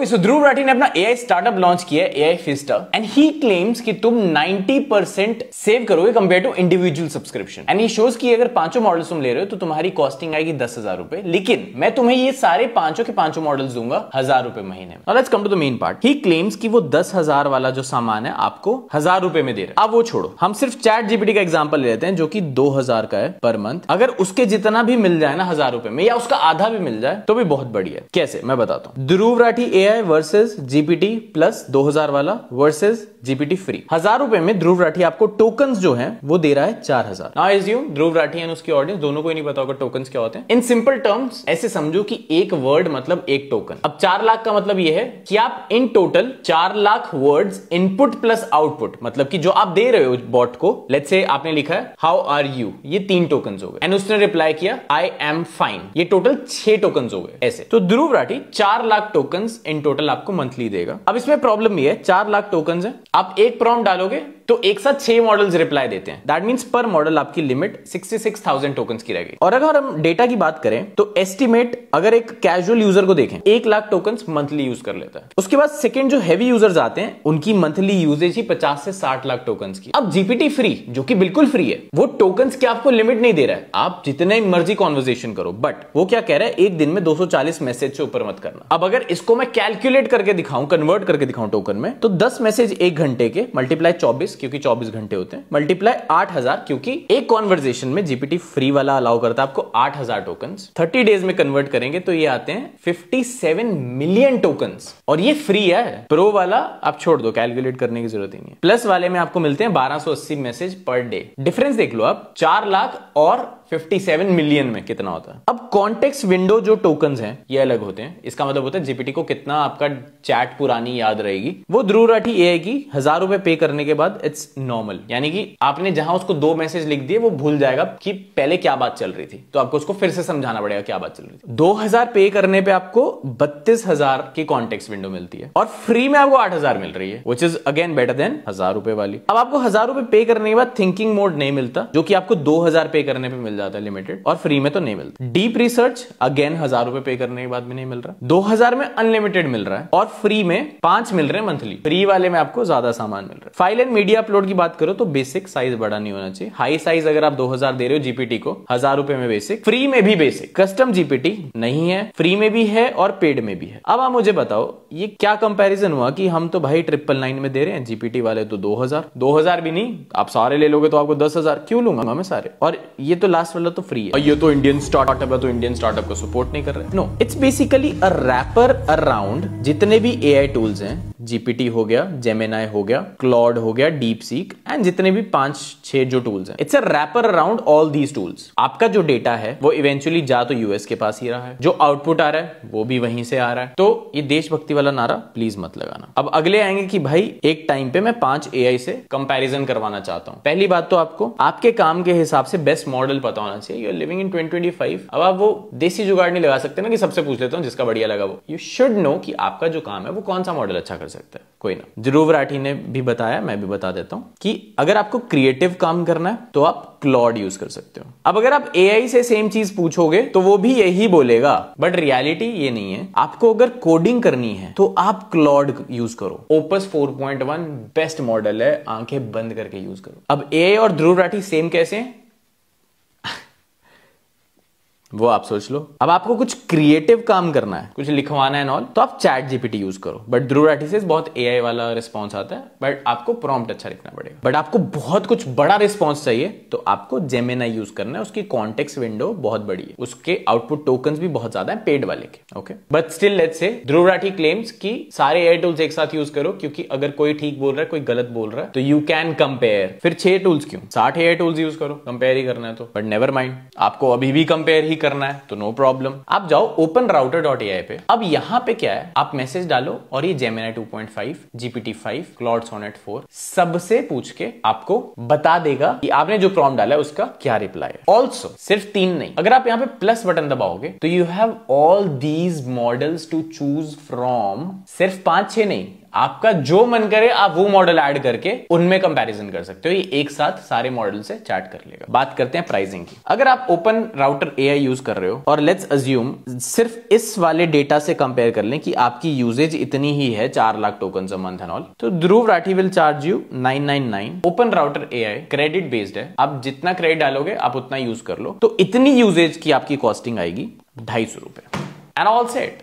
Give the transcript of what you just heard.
Okay, सो ध्रुव राठी ने अपना AI startup launch किया है, AI Fiesta, and he claims कि तुम 90% सेव करोगे compare to individual subscription. And he shows कि अगर पांचों मॉडल्स तुम ले रहे हो तो तुम्हारी कॉस्टिंग आएगी 10,000 रुपए, लेकिन मैं तुम्हें ये सारे पांचों के पांचों मॉडल्स दूंगा 1,000 रुपए महीने में। Let's come to the main part. He claims कि वो 10,000 वाला जो सामान है आपको 1,000 रुपए में दे रहे। अब वो छोड़ो, हम सिर्फ चैट जीपीटी का एग्जांपल ले लेते हैं जो कि 2,000 का है पर मंथ। अगर उसके जितना भी मिल जाए ना 1,000 रुपए में, या उसका आधा भी मिल जाए तो भी बहुत बढ़िया है। कैसे, मैं बताता हूं। Dhruv Rathee AI versus GPT plus 2,000 वाला वर्सेस जीपीटी फ्री। 1,000 रुपए में ध्रुव राठी आपको टोकन्स जो हैं वो दे रहा है 4,000। Now assume Dhruv Rathee and उसकी ऑडियंस दोनों को ही नहीं पता होगा टोकन्स क्या होते हैं। इन सिंपल टर्म्स ऐसे समझो कि एक वर्ड मतलब एक टोकन। अब 4 लाख का मतलब ये है कि आप in total 4 lakh words input plus output, मतलब कि जो आप दे रहे हो बॉट को, लेट्स से आपने लिखा है हाउ आर यू, ये 3 टोकन्स हो गए, एंड उसने रिप्लाई किया आई एम फाइन, ये टोटल 6 टोकन्स हो गए। ऐसे तो Dhruv Rathee 4 lakh tokens in total आपको मंथली देगा। अब इसमें प्रॉब्लम ये है, 4 लाख टोकन्स है, आप एक प्रॉम्प्ट डालोगे तो एक साथ 6 मॉडल्स रिप्लाई देते हैं। दैट मींस पर मॉडल आपकी लिमिट 66,000 टोकन्स की रहेगी। और अगर हम डेटा की बात करें तो एस्टिमेट, अगर एक कैजुअल यूजर को देखें 1 लाख टोकन्स मंथली यूज कर लेता है। उसके बाद सेकंड जो हैवी यूजर्स आते हैं उनकी मंथली यूजेज ही 50 से 60 लाख टोकन्स की। अब जीपीटी फ्री जो कि बिल्कुल फ्री है, वो टोकन्स की आपको लिमिट नहीं दे रहा है, आप जितने मर्जी कॉन्वर्सेशन करो, बट वो क्या कह रहा है, एक दिन में 240 मैसेज से ऊपर मत करना। अब अगर इसको मैं कैलकुलेट करके दिखाऊं, कन्वर्ट करके दिखाऊं टोकन में, तो 10 मैसेज 1 घंटे के मल्टीप्लाई 24, क्योंकि 24 घंटे होते हैं, मल्टीप्लाई 8,000, क्योंकि एक कॉन्वर्सेशन में जीपीटी फ्री वाला अलाउ करता है आपको 8,000 टोकन्स। 30 डेज में कन्वर्ट करेंगे तो ये आते हैं 57 मिलियन टोकन्स, और ये फ्री है। प्रो वाला आप छोड़ दो, कैलकुलेट करने की जरूरत ही नहीं है। प्लस वाले में आपको मिलते हैं 1280 मैसेज पर डे। डिफरेंस देख लो आप, 4 लाख और 57 मिलियन में कितना होता है। अब कॉन्टेक्स्ट विंडो जो टोकन्स हैं ये अलग होते हैं। इसका मतलब होता है जीपीटी को कितना आपका चैट पुरानी याद रहेगी। वो ध्रुव राठी एआई की 1,000 रुपए पे करने के बाद इट्स नॉर्मल, यानी कि आपने जहां उसको 2 मैसेज लिख दिए वो भूल जाएगा कि पहले क्या बात चल रही थी, तो आपको उसको फिर से समझाना पड़ेगा क्या बात चल रही थी। 2,000 पे करने पे आपको 32,000 की कॉन्टेक्स्ट विंडो मिलती है, और फ्री में आपको 8,000 मिल रही है, which is again better than 1,000 रुपए वाली। अब आपको 1,000 रुपए पे करने के बाद थिंकिंग मोड नहीं मिलता, जो कि आपको 2,000 पे करने पे मिल जाता है लिमिटेड, और फ्री में तो नहीं मिलता। डीप रिसर्च अगेन 1,000 रुपए पे करने के बाद भी नहीं मिल रहा। 2,000 में अनलिमिटेड मिल रहा है, और फ्री में 5 मिल रहे हैं मंथली। फ्री वाले में आपको ज्यादा सामान मिल रहा है। फाइल एंड मीडिया अपलोड की बात करो तो बेसिक साइज बड़ा नहीं होना चाहिए। हाई साइज अगर आप 2,000 दे रहे हो जीपीटी को, 1,000 रुपए में बेसिक, फ्री में भी बेसिक। कस्टम जीपीटी नहीं है, फ्री में भी है और पेड में भी है। अब आप मुझे बताओ ये क्या कंपैरिजन हुआ कि हम तो भाई 999 में दे रहे हैं, जीपीटी वाले तो 2,000 भी नहीं, आप सारे ले लोगे तो आपको 10,000। क्यों लूंगा मैं सारे? और ये तो लास्ट वाला तो फ्री है, और ये तो इंडियन स्टार्टअप है तो इंडियन स्टार्टअप को सपोर्ट नहीं कर रहे। No, it's basically a wrapper around जितने भी एआई टूल्स हैं, जीपीटी हो गया, जेमिनाई हो गया, क्लॉड हो गया, डीप सीक, एंड जितने भी 5-6 जो टूल्स हैं, it's a wrapper around all these tools. आपका जो डेटा है वो इवेंचुअली जा तो यूएस के पास ही रहा है, जो आउटपुट आ रहा है वो भी वहीं से आ रहा है। तो ये देशभक्ति वाला नारा प्लीज मत लगाना। अब अगले आएंगे कि भाई एक टाइम पे मैं 5 एआई से कंपैरिजन करवाना चाहता हूं। पहली बात तो आपको आपके काम के हिसाब से बेस्ट मॉडल पता होना चाहिए। You are living in 2025। अब आप वो देसी जुगाड़ नहीं लगा सकते ना कि सबसे पूछ लेता हूं जिसका बढ़िया लगा वो। यू शुड नो कि आपका जो काम है वो कौन सा मॉडल अच्छा कर सकता है। कोई ना, ध्रुव राठी ने भी बताया, मैं भी बता देता हूं कि अगर आपको क्रिएटिव काम करना है तो आप क्लॉड यूज कर सकते हो। अब अगर आप एआई से सेम चीज पूछोगे तो वो भी यही बोलेगा, बट रियलिटी ये नहीं है। आपको अगर कोडिंग करनी है तो आप क्लॉड यूज करो। ओपस 4.1 बेस्ट मॉडल है, आंखें बंद करके यूज करो। अब एआई और ध्रुव राठी सेम कैसे हैं वो आप सोच लो। अब आपको कुछ क्रिएटिव काम करना है, कुछ लिखवाना है ऑल, तो आप चैट जीपीटी यूज करो। बट ध्रुव राठी से बहुत एआई वाला रिस्पॉन्स आता है, बट आपको प्रॉम्प्ट अच्छा लिखना पड़ेगा। बट आपको बहुत कुछ बड़ा रिस्पॉन्स चाहिए तो आपको जेमिनाई यूज करना है। उसकी कॉन्टेक्स्ट विंडो बहुत बड़ी है, उसके आउटपुट टोकन्स भी बहुत ज्यादा है पेड वाले के। Okay, but still let's say Dhruv Rathee claims कि सारे एआई टूल्स एक साथ यूज करो, क्योंकि अगर कोई ठीक बोल रहा है कोई गलत बोल रहा है तो यू कैन कंपेयर। फिर 6 टूल्स क्यों, 60 एआई टूल्स यूज करो, कंपेयर ही करना है तो। बट नेवर माइंड, आपको अभी भी कंपेयर ही करना है तो नो प्रॉब्लम। आप जाओ openrouter.ai पे। अब यहां पे क्या है, आप मैसेज डालो और ये जेमिनाई 2.5, GPT-5, क्लॉड सोनेट 4 सबसे पूछ के आपको बता देगा कि आपने जो प्रॉम्प्ट डाला है उसका क्या रिप्लाई है। ऑल्सो सिर्फ 3 नहीं, अगर आप यहां पे प्लस बटन दबाओगे तो you have all these models to choose from. सिर्फ 5-6 नहीं, आपका जो मन करे आप वो मॉडल ऐड करके उनमें कंपैरिजन कर सकते हो। ये एक साथ सारे मॉडल से चैट कर लेगा। बात करते हैं प्राइसिंग की। अगर आप ओपन राउटर एआई यूज कर रहे हो और लेट्स अज्यूम सिर्फ इस वाले डेटा से कंपेयर कर लें कि आपकी यूजेज इतनी ही है 4 lakh token a month and all, तो Dhruv Rathee will charge you 999। OpenRouter AI credit based है, आप जितना क्रेडिट डालोगे आप उतना यूज कर लो, तो इतनी यूजेज की आपकी कॉस्टिंग आएगी 250 रुपए एंड ऑल सेट।